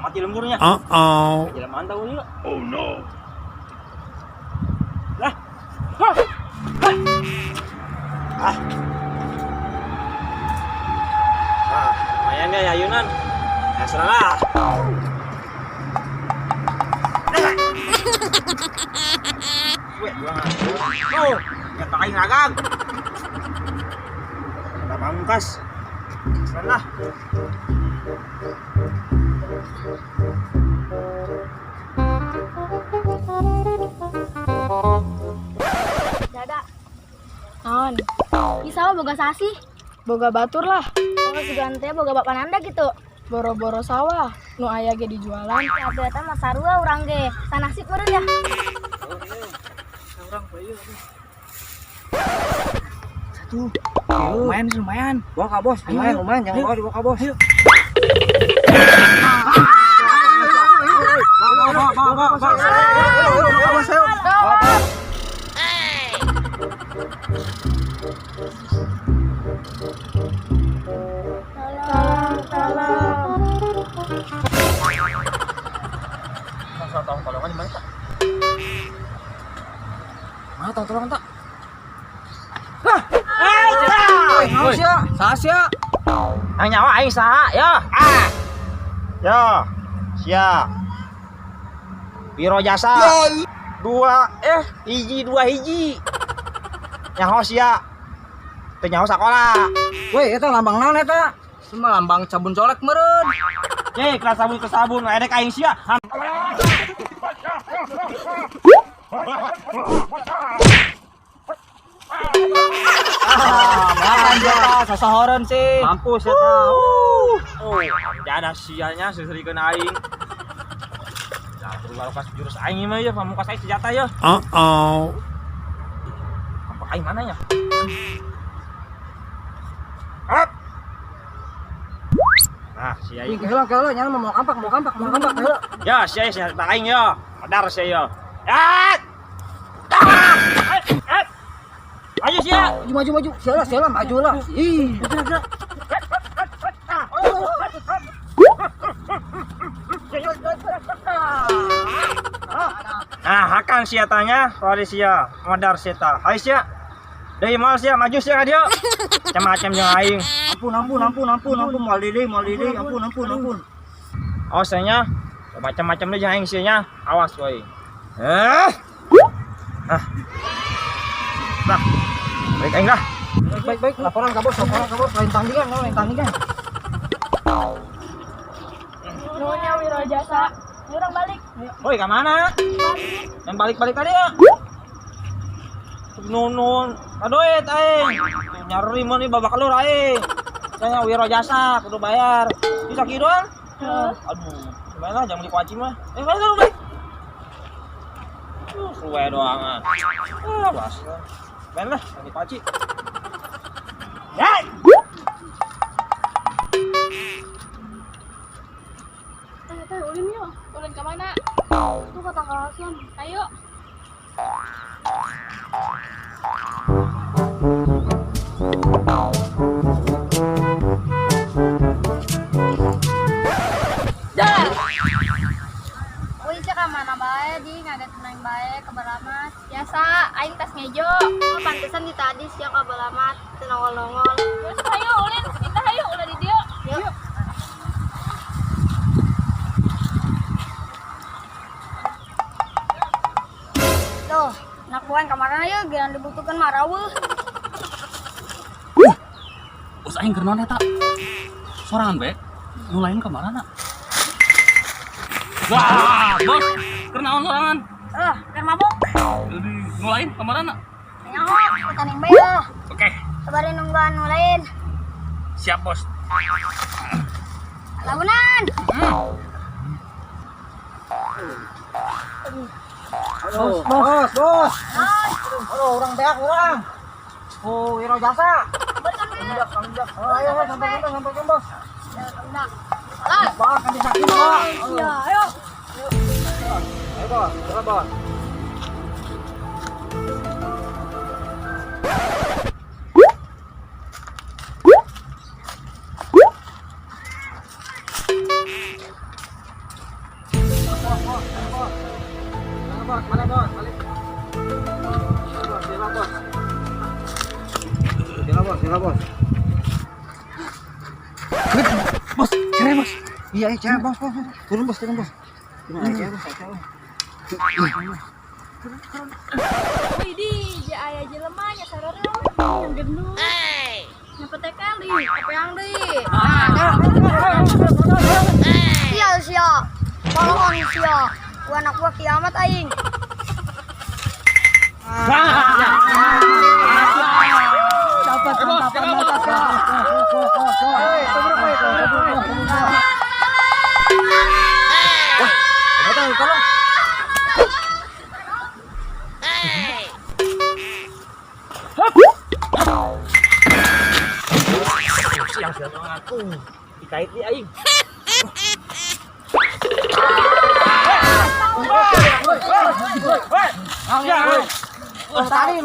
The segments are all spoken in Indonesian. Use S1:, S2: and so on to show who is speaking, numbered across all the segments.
S1: Mati lemburnya. Jalan mantau juga. Oh no. Lah. Lumayan deh ayunan. Ya serahlah. Tuh, yang pakai ngagag. Kita pamungkas. Serahlah.
S2: Dada. Non. Bisa boga sasi.
S3: Boga batur lah.
S2: Boga sigante boga bapak nanda gitu.
S3: Boro-boro sawah. Nu aya ge dijualan.
S2: Ya beta mah sarua urang ge. Sanasip meureun ya.
S1: Orang bayu.
S4: Satu. Lumayan. Bawa ke bos. Lumayan. Jangan bawa dibawa ke bos. Ayo.
S1: Tolongan di mana, Pak?
S4: Mana tolong tak? Sasya.
S1: Ang nyawa aing saha ya. Ya. Sia. Biro jasa. Dua hiji. Nyaho sia. Teu nyaho sakola.
S4: Weh, eta lambang naon eta? Semua lambang cabun colek meureun.
S1: Ye, kelas sabun ke sabun, edek aing sia.
S4: Makan dia sasahoreun sih.
S1: Mampus eta. Oh, ada sianya seserikeun aing. Baru pas jurus aing mah ya, pamungkas aing senjata ya. Apa aing mana ya? Up. Nah, si aing.
S4: Geula nyana mau kampak geula.
S1: Ya, si aing senjata aing ya. Madar si ya. Ayo sia.
S4: Maju. Sialah maju lah. Ih.
S1: Nah, hakan sia tanya, wali sia, modar sia. Hai sia. Deui mal sia, maju sia ka dieu. Macam-macam jeung aing.
S4: Ampun, mal dili, ampun.
S1: Oh, nya macam-macam deui jeung aing sia nya. Awas we. Nah. Baik aing dah.
S4: Baik. Laporan ke bos. Lain tandingan.
S3: Nunya Wiro Jasa.
S2: Urang balik.
S1: Woi, ka mana? Yang balik-balik tadi ya. Nun. Aduit aing. Nyari mah nih babak kelur aing. Saya Wiro Jasa kudu bayar. Bisa kieu doang? Aduh, sebenarnya jangan dikuaci mah. Balik. Suwe doangan. Bas. Ben lah, jangan dikuaci. Ya.
S3: Ulin yuk. Ulin ke mana?
S2: Itu kata Kalsium.
S3: Ayo.
S2: Wih, cek ka mana bae di ngaget menang bae ke Balamat.
S3: Biasa, aing tas ngejo.
S2: Oh, pantesan di tadi sia ka Balamat teu nongol-nongol.
S3: Terus ayo ulin, kita ayo udah di dia.
S2: Yuk. Tuh, nak poin kemarin aja jangan dibutuhkan maraweuh.
S5: Us aing keur naon eta? Sorangan bae. Nu lain ka mana? Wah, bos. Keur naon sorangan?
S2: Keur mabuk.
S5: Nu lain ka mana?
S2: Nyaho, tanding bae.
S5: Oke,
S2: Sabari nungguan nu lain.
S5: siap bos.
S2: Lamunan.
S4: Bos. Halo, orang beak orang. Oh, Wiro Jasa. Kangjak. Ayo, sampai bos. Bos, kan disakit, Bos.
S2: Ya, ayo.
S4: Ayo, Bos. Jalan, Bos. ya bos.
S5: Bos, cerai bos.
S4: Iya, cerai bos. Turun bos. Turun aja bos.
S3: Widih, ja aya jelema nya sareureum yang gendut. Nyapa teh kali, apa yang deui?
S2: Sia. Tolong sia. Ku anak gua kiamat aing.
S4: Dapat tolong.
S1: Siang aku dikait di aing.
S4: Lu tali.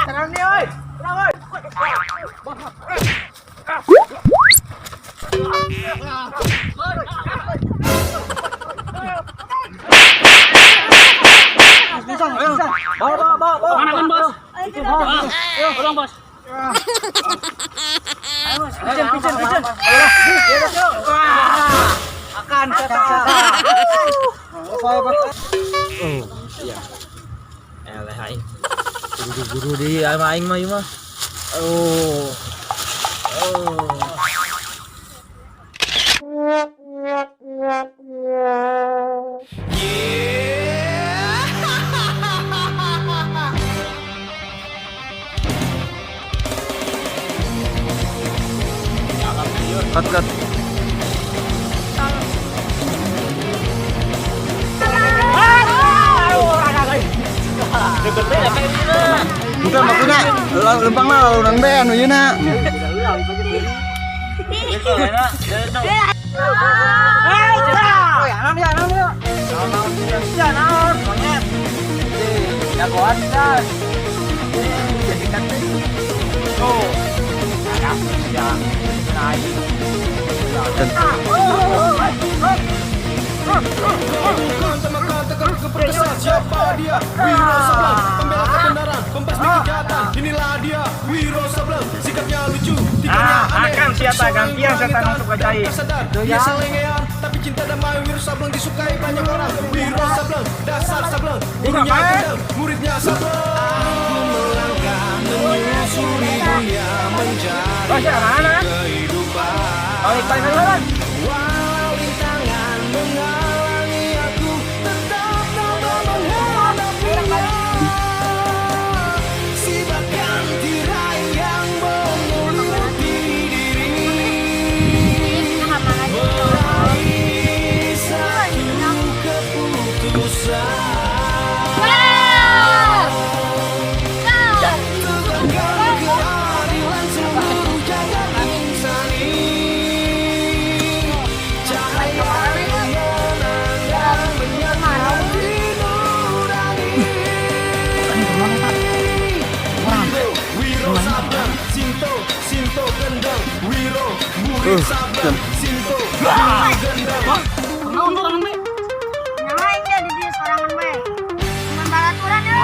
S4: Tenang nih, oi. Bisa. Bawa.
S5: Manakan bos? Tolong bos.
S4: Pijen. Akan kata.
S1: Iya. Eleh aing. Guru di aing mah ieu mah. Oh. Cut.
S4: Bukan maksudnya lempang lah orang be anu yeuna.
S6: Siapa dia? Wiro Sableng, pembela kebenaran, pembasmi kejahatan. Inilah dia, Wiro Sableng. Sikapnya lucu, tingkahnya aneh.
S1: Akan siapa gantian setan untuk Kajai.
S6: Sadar, dia selengean, tapi cinta damai. Wiro Sableng disukai banyak orang. Wiro Sableng, dasar Sableng. Gurunya gendeng, muridnya Sableng. Aku melangkah menyusuri dunia mencari kehidupan. Walau rintangan menghalangi aku, tetap tabah menghadapinya. Sibakan tirai yang menuruti diri, meraih satu keputusan. Tegakkan keadilan seluruh jagat insani. Cahaya menandang menyamai nurani. Wiro Sableng, Sinto gendeng. Wiro murid Sableng, Sinto gendeng.
S2: Nyamain dia di dia sorangan bae. Cuman balaturan ya.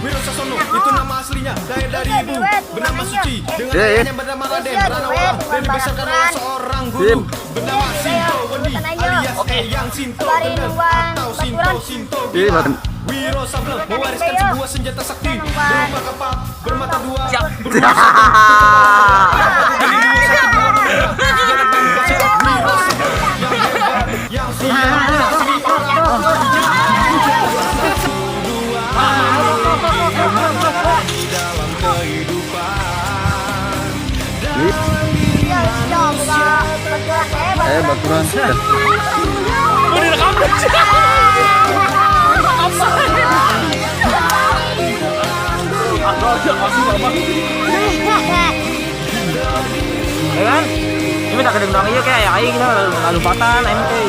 S6: Wiro Sasono, itu nama aslinya. Lahir dari ibu bernama Suci, dengan ayahnya bernama Raden Ranawala, dan dibesarkan oleh seorang guru bernama Sinto Wendi alias Eyang Sinto Gendeng atau Sinto Bima. Wiro Sableng mewariskan sebuah senjata sakti berupa kapak bermata dua, berupa yang siap dalam kehidupan.
S4: Baturan.
S1: Ya kan? Ini minta kedeng dong iya kayak aing kita lalu patan aing teh.